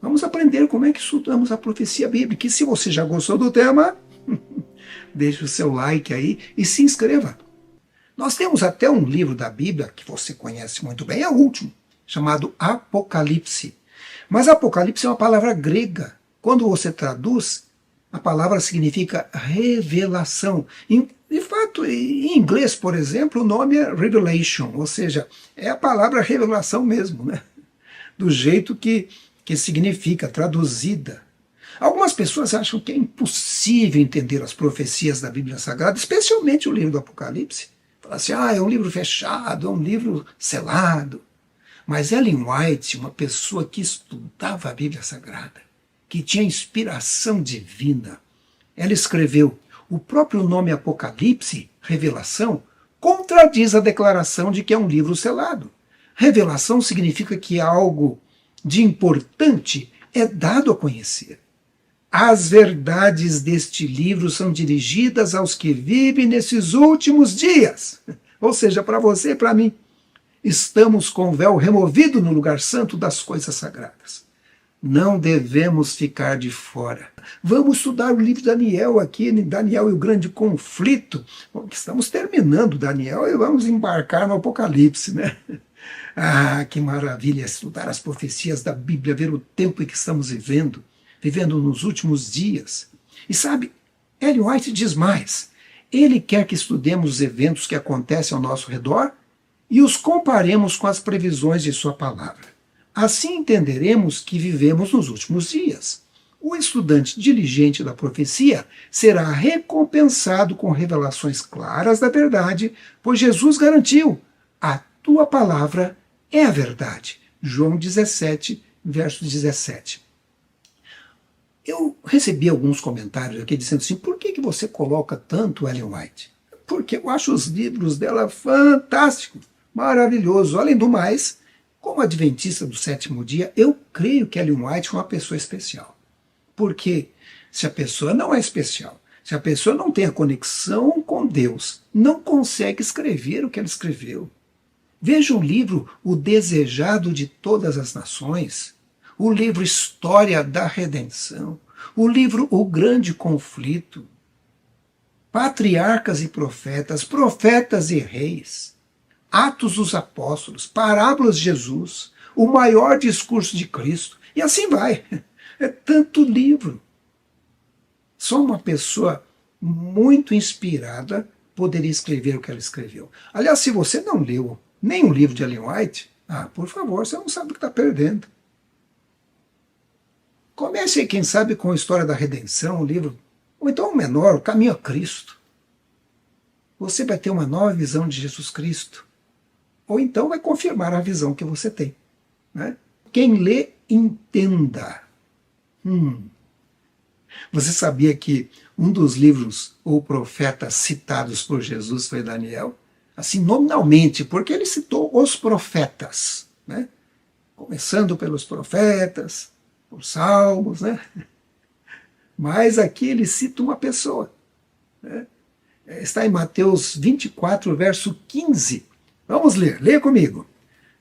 Vamos aprender como é que estudamos a profecia bíblica. E se você já gostou do tema, deixe o seu like aí e se inscreva. Nós temos até um livro da Bíblia, que você conhece muito bem, é o último, chamado Apocalipse. Mas Apocalipse é uma palavra grega. Quando você traduz, a palavra significa revelação. De fato, em inglês, por exemplo, o nome é revelation, ou seja, é a palavra revelação mesmo, né? Do jeito que significa, traduzida. Algumas pessoas acham que é impossível entender as profecias da Bíblia Sagrada, especialmente o livro do Apocalipse. Fala assim, é um livro fechado, é um livro selado. Mas Ellen White, uma pessoa que estudava a Bíblia Sagrada, que tinha inspiração divina, ela escreveu: o próprio nome Apocalipse, revelação, contradiz a declaração de que é um livro selado. Revelação significa que algo de importante é dado a conhecer. As verdades deste livro são dirigidas aos que vivem nesses últimos dias. Ou seja, para você e para mim. Estamos com o véu removido no lugar santo das coisas sagradas. Não devemos ficar de fora. Vamos estudar o livro de Daniel aqui, Daniel e o grande conflito. Bom, estamos terminando Daniel e vamos embarcar no Apocalipse, né? Que maravilha estudar as profecias da Bíblia, ver o tempo em que estamos vivendo nos últimos dias. E sabe, Ellen White diz mais. Ele quer que estudemos os eventos que acontecem ao nosso redor e os comparemos com as previsões de sua palavra. Assim entenderemos que vivemos nos últimos dias. O estudante diligente da profecia será recompensado com revelações claras da verdade, pois Jesus garantiu: a tua palavra é a verdade. João 17, verso 17. Eu recebi alguns comentários aqui dizendo assim, por que você coloca tanto Ellen White? Porque eu acho os livros dela fantásticos, maravilhosos. Além do mais, como adventista do sétimo dia, eu creio que Ellen White é uma pessoa especial. Porque se a pessoa não é especial, se a pessoa não tem a conexão com Deus, não consegue escrever o que ela escreveu. Veja o livro O Desejado de Todas as Nações, o livro História da Redenção, o livro O Grande Conflito, Patriarcas e Profetas, Profetas e Reis, Atos dos Apóstolos, Parábolas de Jesus, O Maior Discurso de Cristo, e assim vai. É tanto livro. Só uma pessoa muito inspirada poderia escrever o que ela escreveu. Aliás, se você não leu nenhum livro de Ellen White, por favor, você não sabe o que está perdendo. Comece, quem sabe, com a História da Redenção, o livro, ou então o menor, O Caminho a Cristo. Você vai ter uma nova visão de Jesus Cristo. Ou então vai confirmar a visão que você tem. Né? Quem lê, entenda. Você sabia que um dos livros ou profetas citados por Jesus foi Daniel? Assim, nominalmente, porque ele citou os profetas. Né? Começando pelos profetas, por Salmos, né? Mas aqui ele cita uma pessoa. Né? Está em Mateus 24, verso 15. Vamos ler, leia comigo.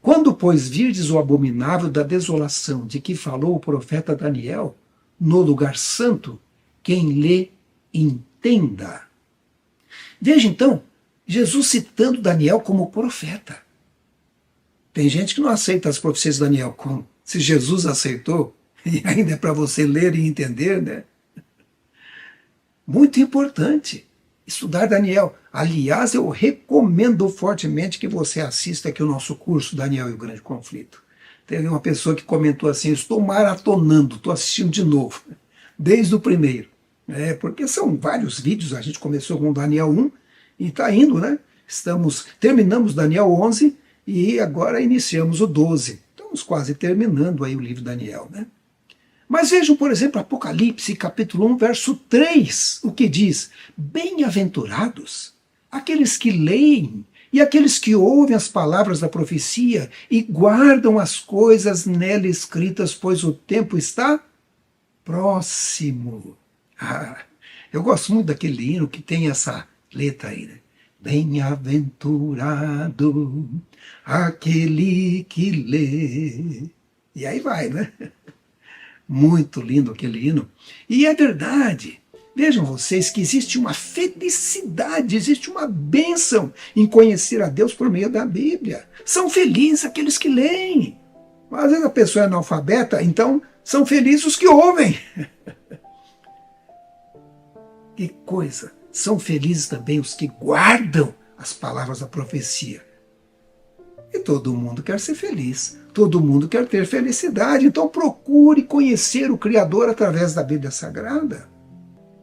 Quando, pois, virdes o abominável da desolação de que falou o profeta Daniel, no lugar santo, quem lê, entenda. Veja então, Jesus citando Daniel como profeta. Tem gente que não aceita as profecias de Daniel como se Jesus aceitou, e ainda é para você ler e entender, né? Muito importante estudar Daniel. Aliás, eu recomendo fortemente que você assista aqui o nosso curso Daniel e o Grande Conflito. Teve uma pessoa que comentou assim, estou maratonando, estou assistindo de novo, desde o primeiro. Porque são vários vídeos, a gente começou com Daniel 1 e está indo, né? Terminamos Daniel 11 e agora iniciamos o 12. Estamos quase terminando aí o livro Daniel, né? Mas vejam, por exemplo, Apocalipse, capítulo 1, verso 3, o que diz: bem-aventurados aqueles que leem e aqueles que ouvem as palavras da profecia e guardam as coisas nela escritas, pois o tempo está próximo. Eu gosto muito daquele hino que tem essa letra aí, né? Bem-aventurado aquele que lê. E aí vai, né? Muito lindo aquele hino. E é verdade. Vejam vocês que existe uma felicidade, existe uma bênção em conhecer a Deus por meio da Bíblia. São felizes aqueles que leem. Mas às vezes a pessoa é analfabeta, então são felizes os que ouvem. Que coisa! São felizes também os que guardam as palavras da profecia. E todo mundo quer ser feliz, todo mundo quer ter felicidade, então procure conhecer o Criador através da Bíblia Sagrada.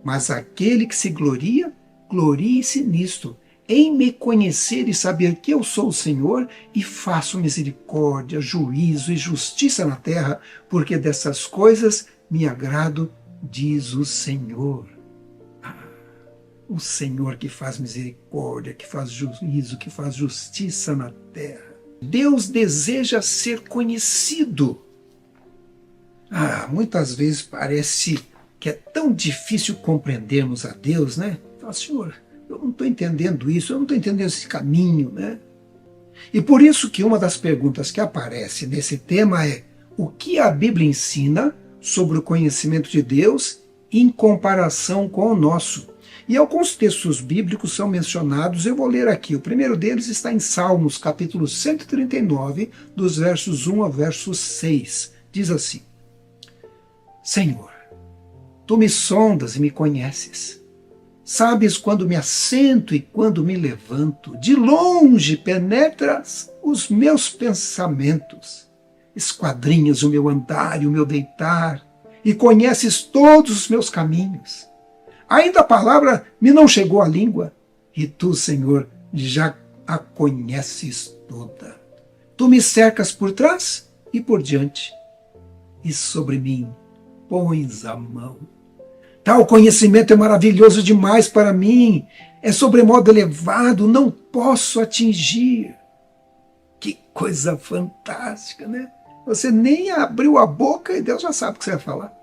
Mas aquele que se gloria, glorie-se nisto, em me conhecer e saber que eu sou o Senhor e faço misericórdia, juízo e justiça na terra, porque dessas coisas me agrado, diz o Senhor. O Senhor que faz misericórdia, que faz juízo, que faz justiça na terra. Deus deseja ser conhecido. Muitas vezes parece que é tão difícil compreendermos a Deus, né? Fala, Senhor, eu não estou entendendo isso, eu não estou entendendo esse caminho, né? E por isso que uma das perguntas que aparece nesse tema é: o que a Bíblia ensina sobre o conhecimento de Deus em comparação com o nosso? E alguns textos bíblicos são mencionados, eu vou ler aqui. O primeiro deles está em Salmos, capítulo 139, dos versos 1 ao verso 6. Diz assim: Senhor, tu me sondas e me conheces. Sabes quando me assento e quando me levanto. De longe penetras os meus pensamentos. Esquadrinhas o meu andar e o meu deitar, e conheces todos os meus caminhos. Ainda a palavra me não chegou à língua, e tu, Senhor, já a conheces toda. Tu me cercas por trás e por diante, e sobre mim pões a mão. Tal conhecimento é maravilhoso demais para mim, é sobremodo elevado, não posso atingir. Que coisa fantástica, né? Você nem abriu a boca e Deus já sabe o que você vai falar.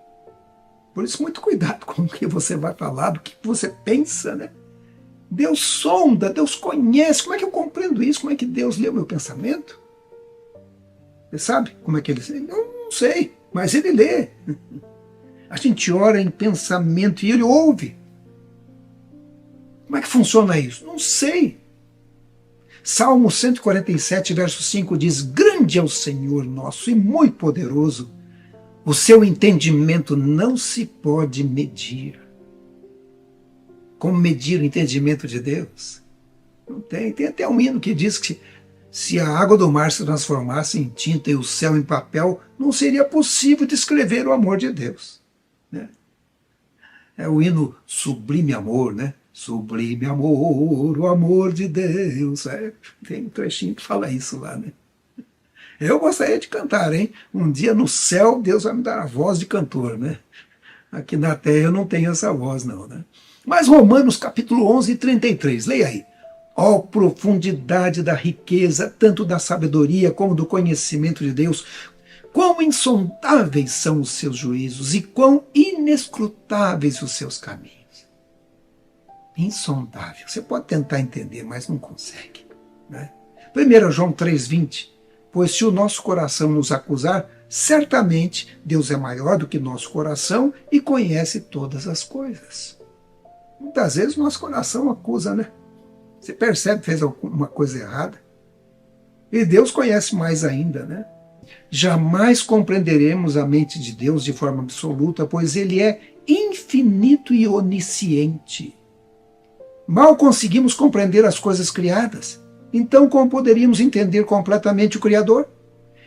Por isso, muito cuidado com o que você vai falar, do que você pensa, né? Deus sonda, Deus conhece. Como é que eu compreendo isso? Como é que Deus lê o meu pensamento? Você sabe como é que ele lê? Eu não sei, mas ele lê. A gente ora em pensamento e ele ouve. Como é que funciona isso? Não sei. Salmo 147, verso 5 diz: Grande é o Senhor nosso e muito poderoso. O seu entendimento não se pode medir. Como medir o entendimento de Deus? Não tem. Tem até um hino que diz que se a água do mar se transformasse em tinta e o céu em papel, não seria possível descrever o amor de Deus, né? É o hino Sublime Amor, né? Sublime amor, o amor de Deus. Tem um trechinho que fala isso lá, né? Eu gostaria de cantar, hein? Um dia no céu Deus vai me dar a voz de cantor, né? Aqui na terra eu não tenho essa voz, não, né? Mas Romanos capítulo 11, 33, leia aí. Ó profundidade da riqueza, tanto da sabedoria como do conhecimento de Deus, quão insondáveis são os seus juízos e quão inescrutáveis os seus caminhos. Insondável. Você pode tentar entender, mas não consegue, né? 1 João 3,20. Pois se o nosso coração nos acusar, certamente Deus é maior do que nosso coração e conhece todas as coisas. Muitas vezes o nosso coração acusa, né? Você percebe que fez alguma coisa errada. E Deus conhece mais ainda, né? Jamais compreenderemos a mente de Deus de forma absoluta, pois Ele é infinito e onisciente. Mal conseguimos compreender as coisas criadas. Então, como poderíamos entender completamente o Criador?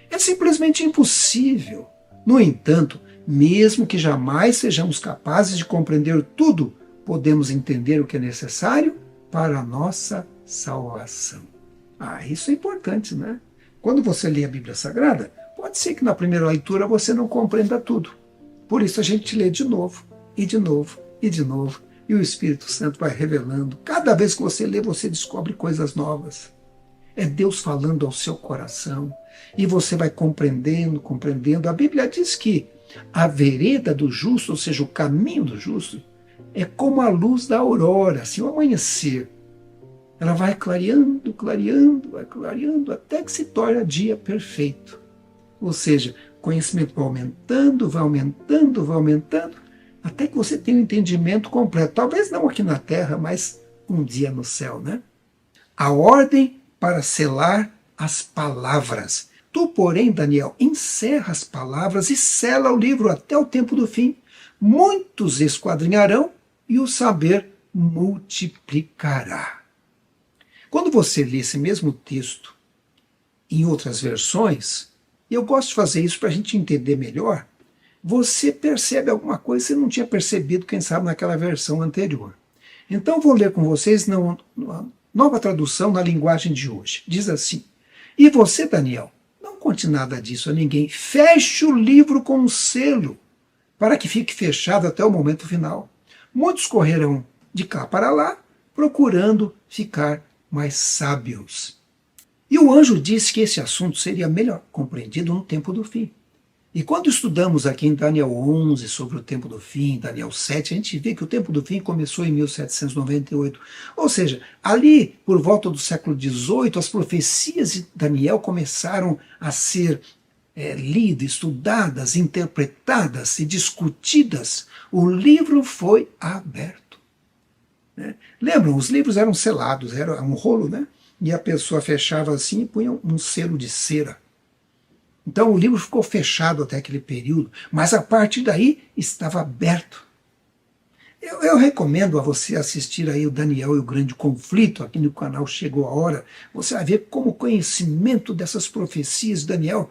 É simplesmente impossível. No entanto, mesmo que jamais sejamos capazes de compreender tudo, podemos entender o que é necessário para a nossa salvação. Isso é importante, né? Quando você lê a Bíblia Sagrada, pode ser que na primeira leitura você não compreenda tudo. Por isso a gente lê de novo, e de novo, e de novo. E o Espírito Santo vai revelando. Cada vez que você lê, você descobre coisas novas. É Deus falando ao seu coração. E você vai compreendendo, compreendendo. A Bíblia diz que a vereda do justo, ou seja, o caminho do justo, é como a luz da aurora, assim, o amanhecer. Ela vai clareando, clareando, vai clareando, até que se torna dia perfeito. Ou seja, conhecimento vai aumentando, vai aumentando, vai aumentando, até que você tenha um entendimento completo. Talvez não aqui na Terra, mas um dia no céu, né? A ordem para selar as palavras. Tu, porém, Daniel, encerra as palavras e sela o livro até o tempo do fim. Muitos esquadrinharão e o saber multiplicará. Quando você lê esse mesmo texto em outras versões, e eu gosto de fazer isso para a gente entender melhor, você percebe alguma coisa que você não tinha percebido, quem sabe, naquela versão anterior. Então, vou ler com vocês na nova tradução na linguagem de hoje. Diz assim: E você, Daniel, não conte nada disso a ninguém. Feche o livro com um selo, para que fique fechado até o momento final. Muitos correrão de cá para lá, procurando ficar mais sábios. E o anjo disse que esse assunto seria melhor compreendido no tempo do fim. E quando estudamos aqui em Daniel 11 sobre o tempo do fim, Daniel 7, a gente vê que o tempo do fim começou em 1798. Ou seja, ali, por volta do século XVIII, as profecias de Daniel começaram a ser lidas, estudadas, interpretadas e discutidas. O livro foi aberto. Né? Lembram, os livros eram selados, era um rolo, né? E a pessoa fechava assim e punha um selo de cera. Então o livro ficou fechado até aquele período, mas a partir daí estava aberto. Eu recomendo a você assistir aí o Daniel e o Grande Conflito, aqui no canal Chegou a Hora. Você vai ver como o conhecimento dessas profecias de Daniel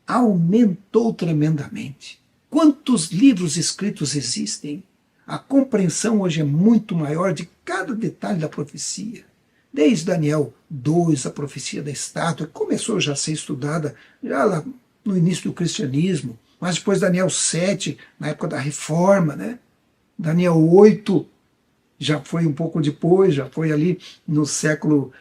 aumentou tremendamente. Quantos livros escritos existem? A compreensão hoje é muito maior de cada detalhe da profecia. Desde Daniel 2, a profecia da estátua, que começou já a ser estudada já lá no início do cristianismo, mas depois Daniel 7, na época da Reforma, né? Daniel 8 já foi um pouco depois, já foi ali no século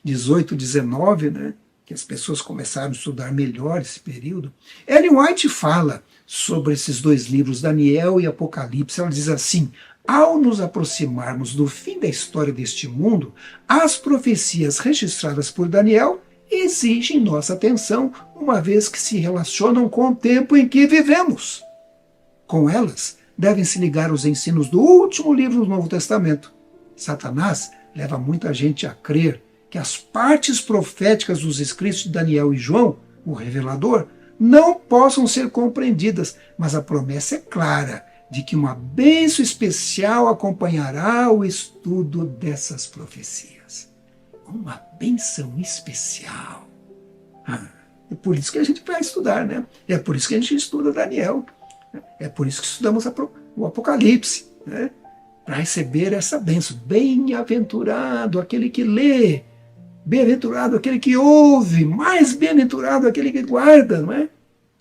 18, 19, né? Que as pessoas começaram a estudar melhor esse período. Ellen White fala sobre esses dois livros, Daniel e Apocalipse. Ela diz assim: ao nos aproximarmos do fim da história deste mundo, as profecias registradas por Daniel exigem nossa atenção, uma vez que se relacionam com o tempo em que vivemos. Com elas, devem se ligar os ensinos do último livro do Novo Testamento. Satanás leva muita gente a crer que as partes proféticas dos escritos de Daniel e João, o revelador, não possam ser compreendidas, mas a promessa é clara de que uma bênção especial acompanhará o estudo dessas profecias. Uma bênção especial. É por isso que a gente vai estudar, né? É por isso que a gente estuda Daniel. É por isso que estudamos o Apocalipse, né? Para receber essa bênção. Bem-aventurado aquele que lê, bem-aventurado aquele que ouve, mais bem-aventurado aquele que guarda, não é?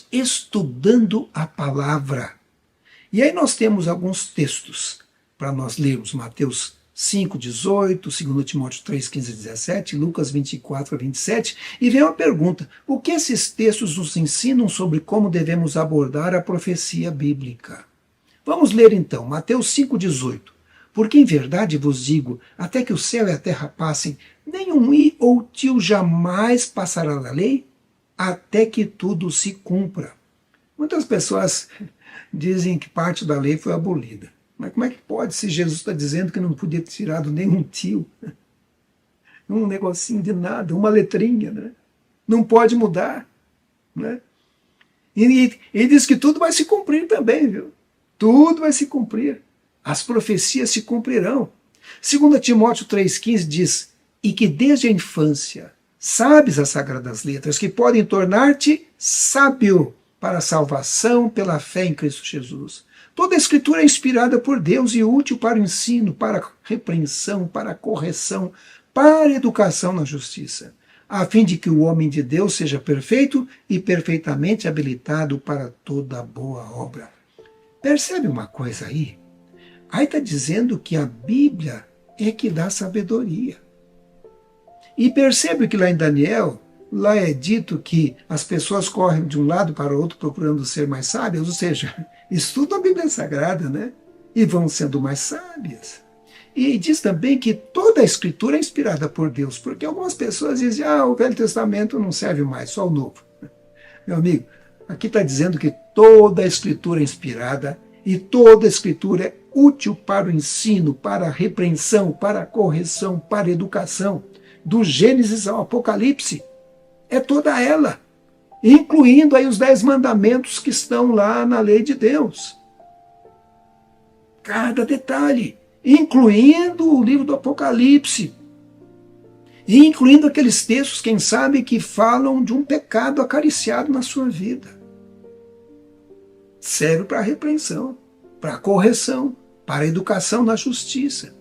Estudando a palavra. E aí nós temos alguns textos para nós lermos. Mateus 5, 18, 2 Timóteo 3, 15 a 17, Lucas 24 a 27. E vem uma pergunta: o que esses textos nos ensinam sobre como devemos abordar a profecia bíblica? Vamos ler então, Mateus 5, 18. Porque em verdade vos digo, até que o céu e a terra passem, nenhum i ou tio jamais passará da lei, até que tudo se cumpra. Muitas pessoas dizem que parte da lei foi abolida. Mas como é que pode, se Jesus está dizendo que não podia ter tirado nenhum tio? Um negocinho de nada, uma letrinha, né? Não pode mudar. Né? E diz que tudo vai se cumprir também, viu? Tudo vai se cumprir. As profecias se cumprirão. 2 Timóteo 3,15 diz: e que desde a infância sabes as sagradas letras, que podem tornar-te sábio para a salvação pela fé em Cristo Jesus. Toda a Escritura é inspirada por Deus e útil para o ensino, para a repreensão, para a correção, para a educação na justiça, a fim de que o homem de Deus seja perfeito e perfeitamente habilitado para toda boa obra. Percebe uma coisa aí? Aí está dizendo que a Bíblia é que dá sabedoria. E percebe que lá em Daniel, lá é dito que as pessoas correm de um lado para o outro procurando ser mais sábias, ou seja, estudam a Bíblia Sagrada, né? E vão sendo mais sábias. E diz também que toda a Escritura é inspirada por Deus, porque algumas pessoas dizem: o Velho Testamento não serve mais, só o Novo. Meu amigo, Aqui está dizendo que toda a Escritura é inspirada e toda a Escritura é útil para o ensino, para a repreensão, para a correção, para a educação. Do Gênesis ao Apocalipse, é toda ela, incluindo aí os 10 mandamentos que estão lá na lei de Deus. Cada detalhe, incluindo o livro do Apocalipse, e incluindo aqueles textos, quem sabe, que falam de um pecado acariciado na sua vida. Serve para a repreensão, para a correção, para a educação na justiça,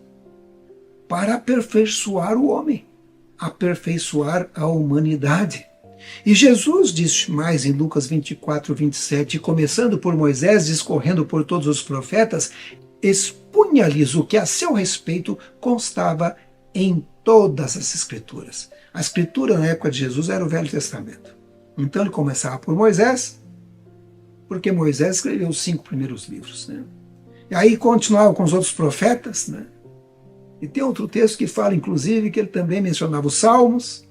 para aperfeiçoar o homem, aperfeiçoar a humanidade. E Jesus disse mais em Lucas 24, 27, começando por Moisés, discorrendo por todos os profetas, expunha-lhes o que a seu respeito constava em todas as Escrituras. A Escritura na época de Jesus era o Velho Testamento. Então ele começava por Moisés, porque Moisés escreveu os 5 primeiros livros, né? E aí continuava com os outros profetas, né? E tem outro texto que fala, inclusive, que ele também mencionava os Salmos.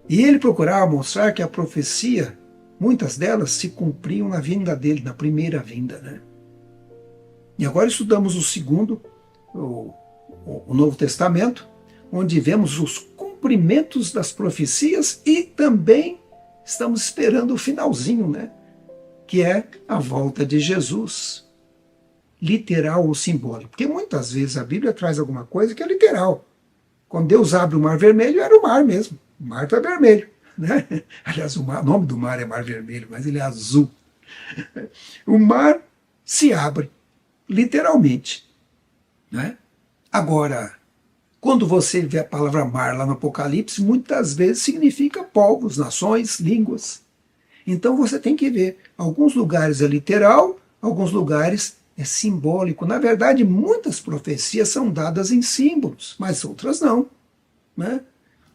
E ele procurava mostrar que a profecia, muitas delas se cumpriam na vinda dele, na primeira vinda, né? E agora estudamos o segundo, o Novo Testamento, onde vemos os cumprimentos das profecias e também estamos esperando o finalzinho, né? Que é a volta de Jesus, literal ou simbólico. Porque muitas vezes a Bíblia traz alguma coisa que é literal. Quando Deus abre o Mar Vermelho, era o mar mesmo. O mar está vermelho, né? Aliás, o nome do mar é Mar Vermelho, mas ele é azul. O mar se abre, literalmente, né? Agora, quando você vê a palavra mar lá no Apocalipse, muitas vezes significa povos, nações, línguas. Então você tem que ver. Alguns lugares é literal, alguns lugares é simbólico. Na verdade, muitas profecias são dadas em símbolos, mas outras não, né?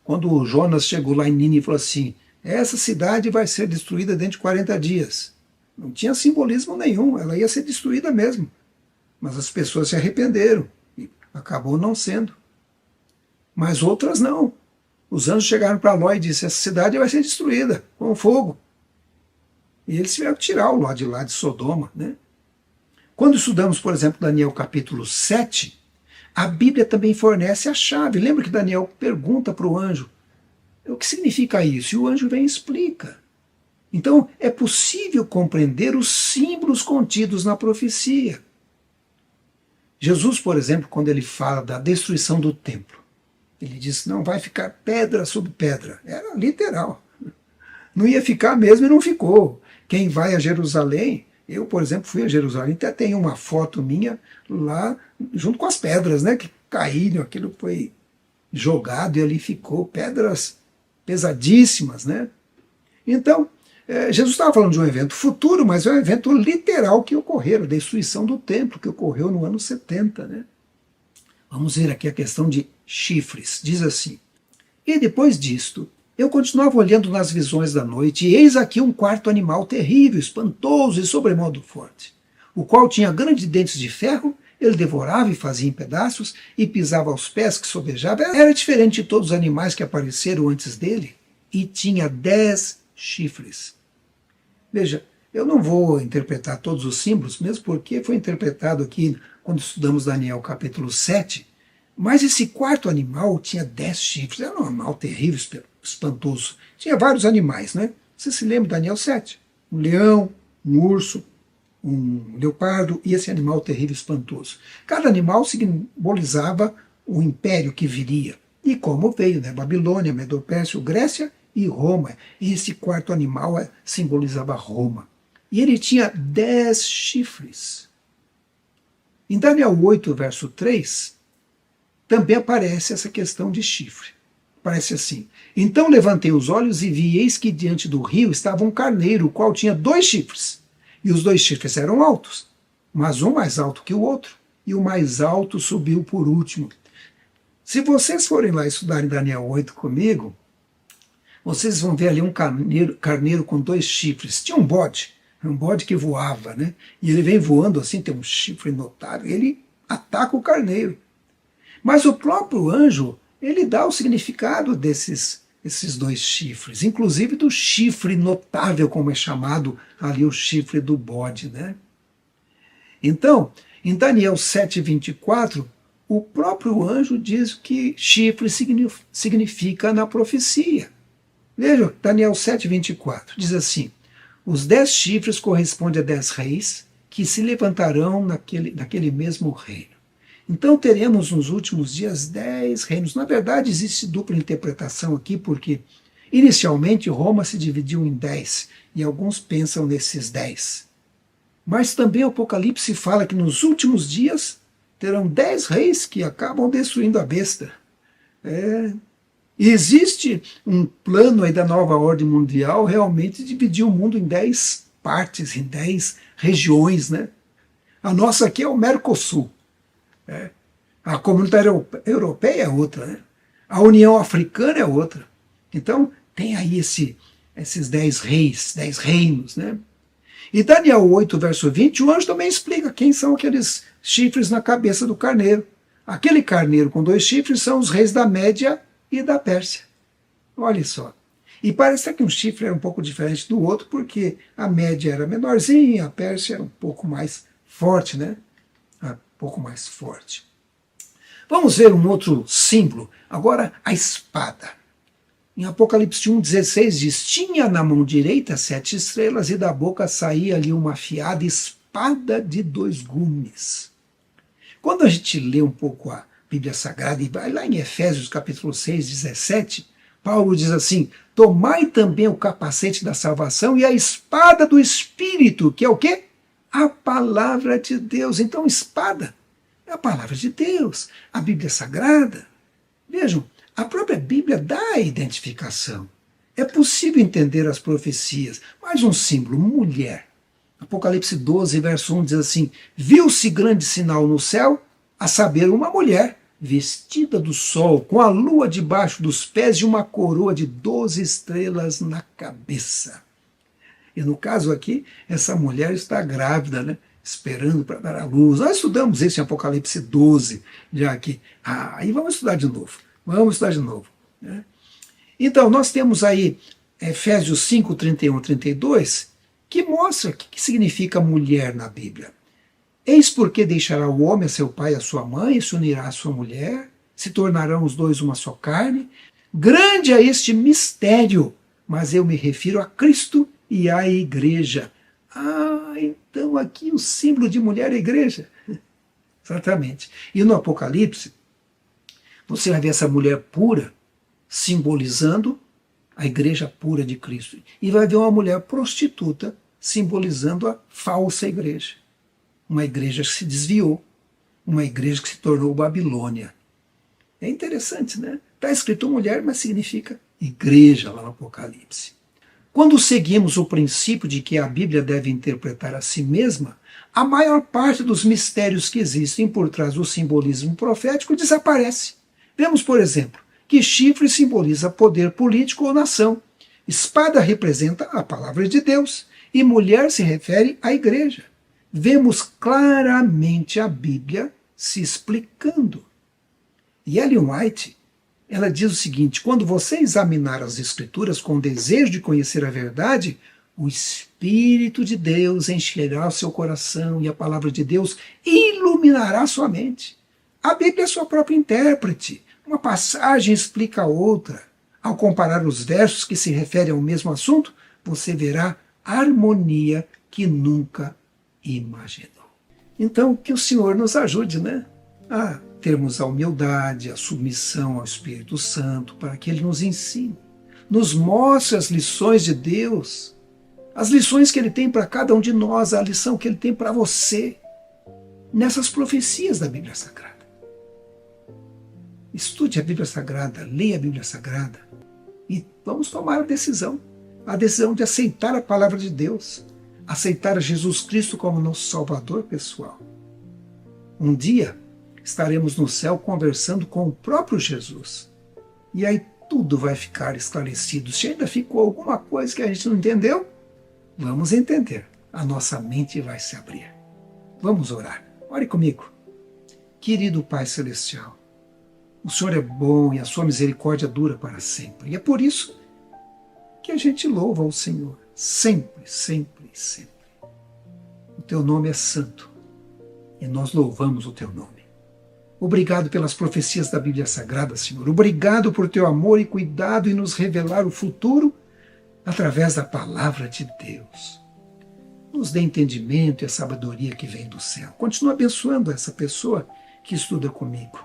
Quando o Jonas chegou lá em Nínive e falou assim, essa cidade vai ser destruída dentro de 40 dias. Não tinha simbolismo nenhum, ela ia ser destruída mesmo. Mas as pessoas se arrependeram e acabou não sendo. Mas outras não. Os anjos chegaram para Ló e disseram, essa cidade vai ser destruída com fogo. E eles tiveram que tirar o Ló de lá de Sodoma, né? Quando estudamos, por exemplo, Daniel capítulo 7, a Bíblia também fornece a chave. Lembra que Daniel pergunta para o anjo, o que significa isso? E o anjo vem e explica. Então, é possível compreender os símbolos contidos na profecia. Jesus, por exemplo, quando ele fala da destruição do templo, ele diz, não vai ficar pedra sobre pedra. Era literal. Não ia ficar mesmo e não ficou. Quem vai a Jerusalém, eu, por exemplo, fui a Jerusalém, até tem uma foto minha lá, junto com as pedras, né, que caíram, aquilo foi jogado e ali ficou, pedras pesadíssimas, né? Então, Jesus estava falando de um evento futuro, mas é um evento literal que ocorreu, a destruição do templo, que ocorreu no ano 70, né? Vamos ver aqui a questão de chifres. Diz assim, e depois disto, eu continuava olhando nas visões da noite, e eis aqui um quarto animal terrível, espantoso e sobremodo forte, o qual tinha grandes dentes de ferro, ele devorava e fazia em pedaços, e pisava aos pés que sobejava. Era diferente de todos os animais que apareceram antes dele, e tinha 10 chifres. Veja, eu não vou interpretar todos os símbolos, mesmo porque foi interpretado aqui quando estudamos Daniel capítulo 7, mas esse quarto animal tinha 10 chifres, era um animal terrível, espantoso. Tinha vários animais, né? Você se lembra de Daniel 7? Um leão, um urso, um leopardo e esse animal terrível, espantoso. Cada animal simbolizava o império que viria. E como veio, né? Babilônia, Medo-Pérsia, Grécia e Roma. E esse quarto animal simbolizava Roma. E ele tinha 10 chifres. Em Daniel 8, verso 3, também aparece essa questão de chifre. Parece assim, então levantei os olhos e vi, eis que diante do rio estava um carneiro, o qual tinha 2 chifres. E os 2 chifres eram altos, mas um mais alto que o outro, e o mais alto subiu por último. Se vocês forem lá estudarem Daniel 8 comigo, vocês vão ver ali um carneiro com 2 chifres. Tinha um bode que voava, né? E ele vem voando assim, tem um chifre notável, ele ataca o carneiro. Mas o próprio anjo, ele dá o significado desses esses dois chifres, inclusive do chifre notável, como é chamado ali o chifre do bode, né? Então, em Daniel 7:24, o próprio anjo diz que chifre significa na profecia. Veja, Daniel 7:24 diz assim: os 10 chifres correspondem a 10 reis que se levantarão naquele mesmo reino. Então teremos nos últimos dias 10 reinos. Na verdade, existe dupla interpretação aqui, porque inicialmente Roma se dividiu em 10, e alguns pensam nesses 10. Mas também o Apocalipse fala que nos últimos dias terão 10 reis que acabam destruindo a besta. E existe um plano aí da nova ordem mundial realmente dividir o mundo em 10 partes, em 10 regiões, né? A nossa aqui é o Mercosul. A comunidade europeia é outra, né? A União Africana é outra. Então, tem aí esses 10 reis, 10 reinos, né? E Daniel 8, verso 20, o anjo também explica quem são aqueles chifres na cabeça do carneiro. Aquele carneiro com 2 chifres são os reis da Média e da Pérsia. Olha só. E parece que um chifre era um pouco diferente do outro, porque a Média era menorzinha, a Pérsia era um pouco mais forte, né? Um pouco mais forte. Vamos ver um outro símbolo. Agora, a espada. Em Apocalipse 1,16 diz: tinha na mão direita 7 estrelas e da boca saía-lhe uma afiada espada de 2 gumes. Quando a gente lê um pouco a Bíblia Sagrada, e vai lá em Efésios capítulo 6, 17, Paulo diz assim: tomai também o capacete da salvação e a espada do Espírito, que é o quê? A palavra de Deus. Então, espada é a palavra de Deus, a Bíblia Sagrada. Vejam, a própria Bíblia dá a identificação. É possível entender as profecias. Mais um símbolo, mulher. Apocalipse 12, verso 1 diz assim: viu-se grande sinal no céu, a saber, uma mulher vestida do sol, com a lua debaixo dos pés e uma coroa de 12 estrelas na cabeça. E no caso aqui, essa mulher está grávida, né? Esperando para dar à luz. Nós estudamos isso em Apocalipse 12, já aqui. Aí vamos estudar de novo. Vamos estudar de novo. Né? Então, nós temos aí Efésios 5, 31 a 32, que mostra o que significa mulher na Bíblia. Eis porque deixará o homem a seu pai e a sua mãe, e se unirá à sua mulher, se tornarão os dois uma só carne. Grande é este mistério, mas eu me refiro a Cristo e à igreja. Então aqui o símbolo de mulher é a igreja. Exatamente. E no Apocalipse, você vai ver essa mulher pura simbolizando a igreja pura de Cristo. E vai ver uma mulher prostituta simbolizando a falsa igreja. Uma igreja que se desviou, uma igreja que se tornou Babilônia. É interessante, né? Está escrito mulher, mas significa igreja lá no Apocalipse. Quando seguimos o princípio de que a Bíblia deve interpretar a si mesma, a maior parte dos mistérios que existem por trás do simbolismo profético desaparece. Vemos, por exemplo, que chifre simboliza poder político ou nação, espada representa a palavra de Deus e mulher se refere à igreja. Vemos claramente a Bíblia se explicando. E Ellen White, ela diz o seguinte: quando você examinar as Escrituras com desejo de conhecer a verdade, o Espírito de Deus encherá o seu coração e a palavra de Deus iluminará sua mente. A Bíblia é sua própria intérprete. Uma passagem explica a outra. Ao comparar os versos que se referem ao mesmo assunto, você verá harmonia que nunca imaginou. Então, que o Senhor nos ajude, né? A termos a humildade, a submissão ao Espírito Santo, para que Ele nos ensine, nos mostre as lições de Deus, as lições que Ele tem para cada um de nós, a lição que Ele tem para você, nessas profecias da Bíblia Sagrada. Estude a Bíblia Sagrada, leia a Bíblia Sagrada e vamos tomar a decisão de aceitar a palavra de Deus, aceitar Jesus Cristo como nosso Salvador pessoal. Um dia estaremos no céu conversando com o próprio Jesus. E aí tudo vai ficar esclarecido. Se ainda ficou alguma coisa que a gente não entendeu, vamos entender. A nossa mente vai se abrir. Vamos orar. Ore comigo. Querido Pai Celestial, O Senhor é bom e a sua misericórdia dura para sempre. E é por isso que a gente louva ao Senhor. Sempre, sempre, sempre. O teu nome é santo e nós louvamos o teu nome. Obrigado pelas profecias da Bíblia Sagrada, Senhor. Obrigado por teu amor e cuidado em nos revelar o futuro através da palavra de Deus. Nos dê entendimento e a sabedoria que vem do céu. Continua abençoando essa pessoa que estuda comigo,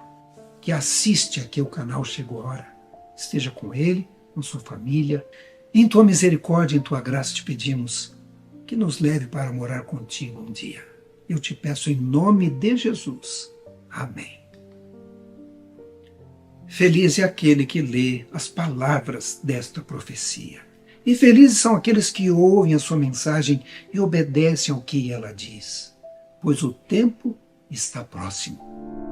que assiste aqui ao canal Chegou a Hora. Esteja com ele, com sua família. Em tua misericórdia e em tua graça te pedimos que nos leve para morar contigo um dia. Eu te peço em nome de Jesus. Amém. Feliz é aquele que lê as palavras desta profecia. E felizes são aqueles que ouvem a sua mensagem e obedecem ao que ela diz, pois o tempo está próximo.